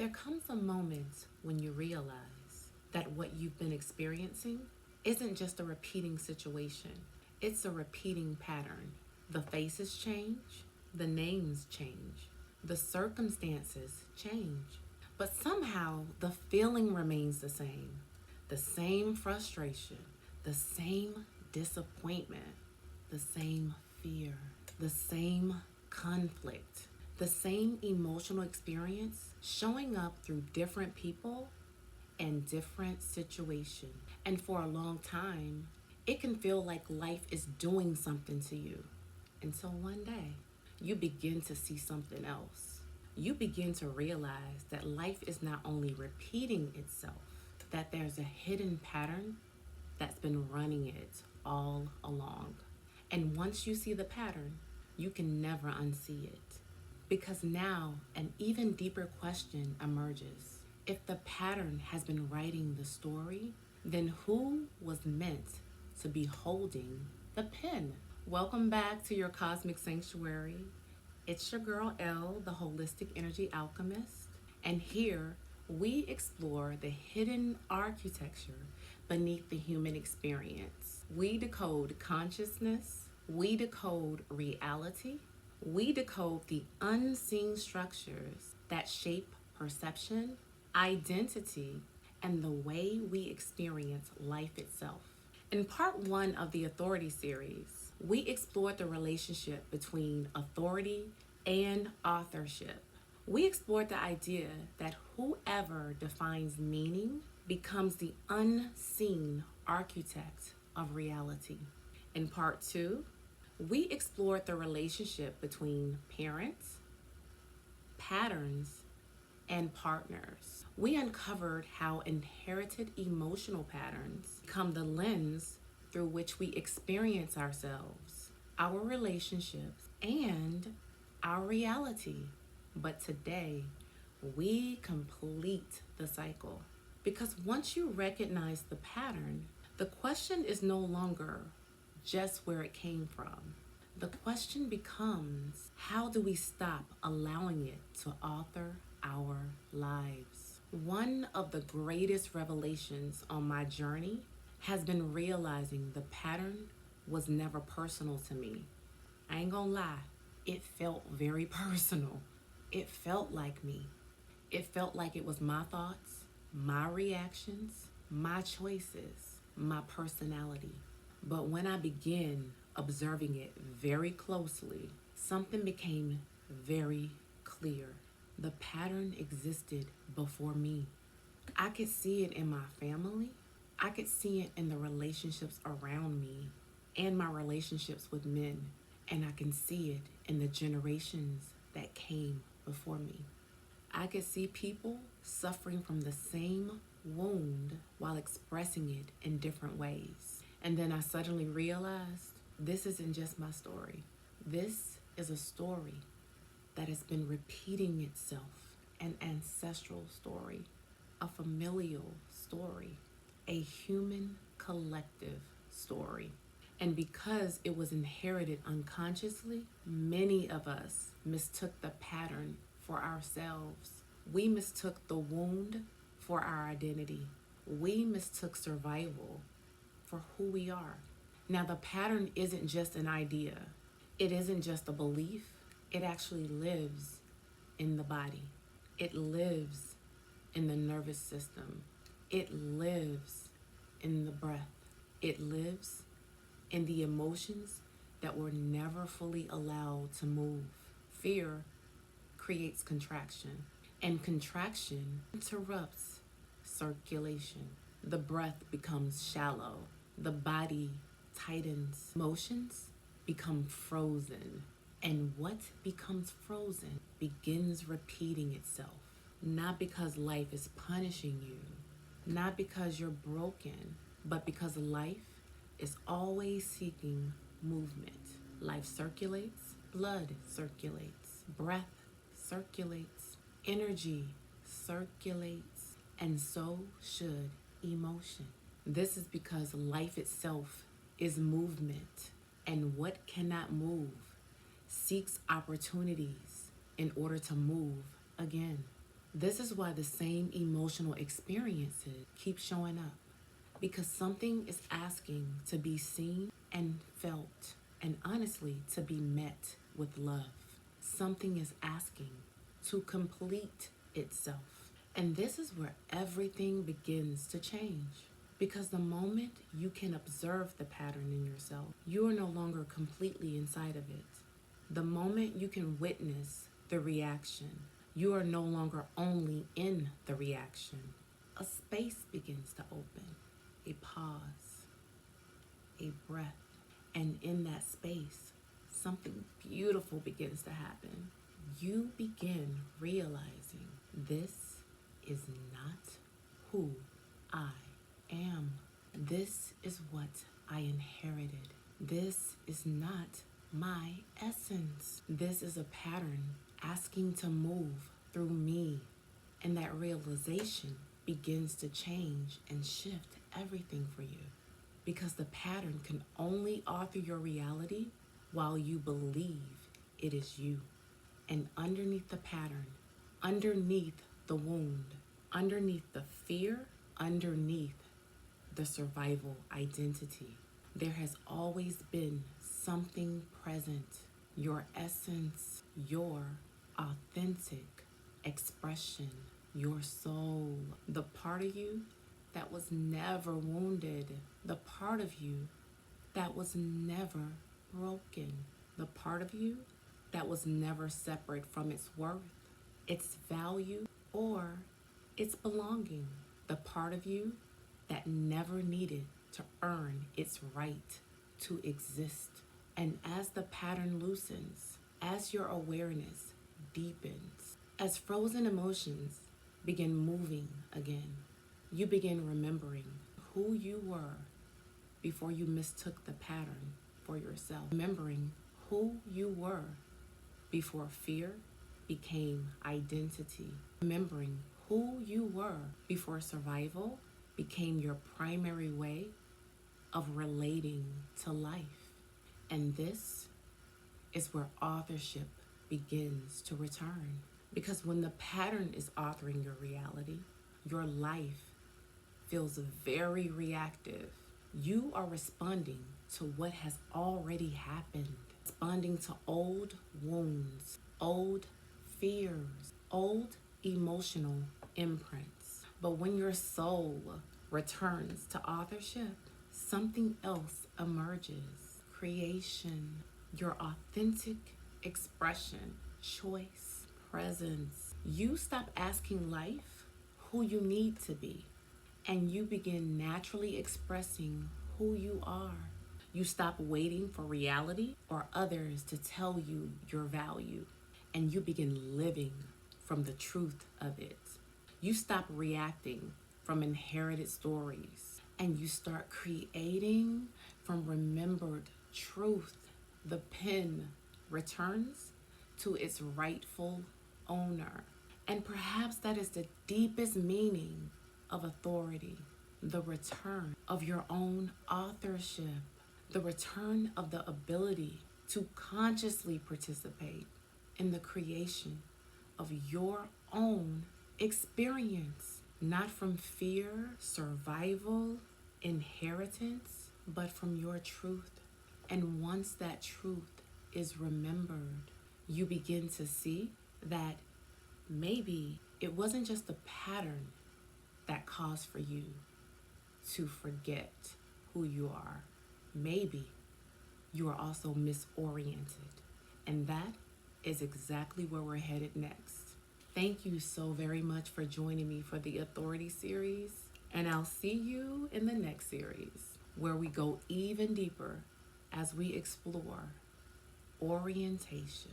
There comes a moment when you realize that what you've been experiencing isn't just a repeating situation, it's a repeating pattern. The faces change, the names change, the circumstances change, but somehow the feeling remains the same. The same frustration, the same disappointment, the same fear, the same conflict, the same emotional experience showing up through different people and different situations. And for a long time, it can feel like life is doing something to you. Until one day, you begin to see something else. You begin to realize that life is not only repeating itself, that there's a hidden pattern that's been running it all along. And once you see the pattern, you can never unsee it. Because now an even deeper question emerges. If the pattern has been writing the story, then who was meant to be holding the pen? Welcome back to your Cosmic Sanctuary. It's your girl Elle, the Holistic Energy Alchemist. And here we explore the hidden architecture beneath the human experience. We decode consciousness, we decode reality, we decode the unseen structures that shape perception, identity, and the way we experience life itself. In part one of the Authority series, we explored the relationship between authority and authorship. We explored the idea that whoever defines meaning becomes the unseen architect of reality. In part two, we explored the relationship between parents, patterns, and partners. We uncovered how inherited emotional patterns become the lens through which we experience ourselves, our relationships, and our reality. But today, we complete the cycle. Because once you recognize the pattern, the question is no longer just where it came from. The question becomes, how do we stop allowing it to author our lives? One of the greatest revelations on my journey has been realizing the pattern was never personal to me. I ain't gonna lie, it felt very personal. It felt like me. It felt like it was my thoughts, my reactions, my choices, my personality. But when I began observing it very closely, something became very clear. The pattern existed before me. I could see it in my family. I could see it in the relationships around me and my relationships with men. And I can see it in the generations that came before me. I could see people suffering from the same wound while expressing it in different ways. And then I suddenly realized this isn't just my story. This is a story that has been repeating itself, an ancestral story, a familial story, a human collective story. And because it was inherited unconsciously, many of us mistook the pattern for ourselves. We mistook the wound for our identity. We mistook survival for who we are. Now, the pattern isn't just an idea. It isn't just a belief. It actually lives in the body. It lives in the nervous system. It lives in the breath. It lives in the emotions that were never fully allowed to move. Fear creates contraction, and contraction interrupts circulation. The breath becomes shallow. The body tightens. Emotions become frozen. And what becomes frozen begins repeating itself. Not because life is punishing you, not because you're broken, but because life is always seeking movement. Life circulates, blood circulates, breath circulates, energy circulates, and so should emotion. This is because life itself is movement, and what cannot move seeks opportunities in order to move again. This is why the same emotional experiences keep showing up, because something is asking to be seen and felt, and honestly, to be met with love. Something is asking to complete itself. And this is where everything begins to change. Because the moment you can observe the pattern in yourself, you are no longer completely inside of it. The moment you can witness the reaction, you are no longer only in the reaction. A space begins to open, a pause, a breath, and in that space, something beautiful begins to happen. You begin realizing this is not who I am. This is what I inherited. This is not my essence. This is a pattern asking to move through me. And that realization begins to change and shift everything for you. Because the pattern can only author your reality while you believe it is you. And underneath the pattern, underneath the wound, underneath the fear, underneath the survival identity, there has always been something present. Your essence, your authentic expression, your soul, the part of you that was never wounded, the part of you that was never broken, the part of you that was never separate from its worth, its value, or its belonging, the part of you that never needed to earn its right to exist. And as the pattern loosens, as your awareness deepens, as frozen emotions begin moving again, you begin remembering who you were before you mistook the pattern for yourself. Remembering who you were before fear became identity. Remembering who you were before survival became your primary way of relating to life. And this is where authorship begins to return. Because when the pattern is authoring your reality, your life feels very reactive. You are responding to what has already happened, responding to old wounds, old fears, old emotional imprints. But when your soul returns to authorship, something else emerges. Creation, your authentic expression, choice, presence. You stop asking life who you need to be, and you begin naturally expressing who you are. You stop waiting for reality or others to tell you your value, and you begin living from the truth of it. You stop reacting from inherited stories, and you start creating from remembered truth. The pen returns to its rightful owner. And perhaps that is the deepest meaning of authority, the return of your own authorship, the return of the ability to consciously participate in the creation of your own experience, not from fear, survival, inheritance, but from your truth. And once that truth is remembered, you begin to see that maybe it wasn't just the pattern that caused for you to forget who you are. Maybe you are also misoriented. And that is exactly where we're headed next. Thank you so very much for joining me for the Authority series. And I'll see you in the next series, where we go even deeper as we explore orientation.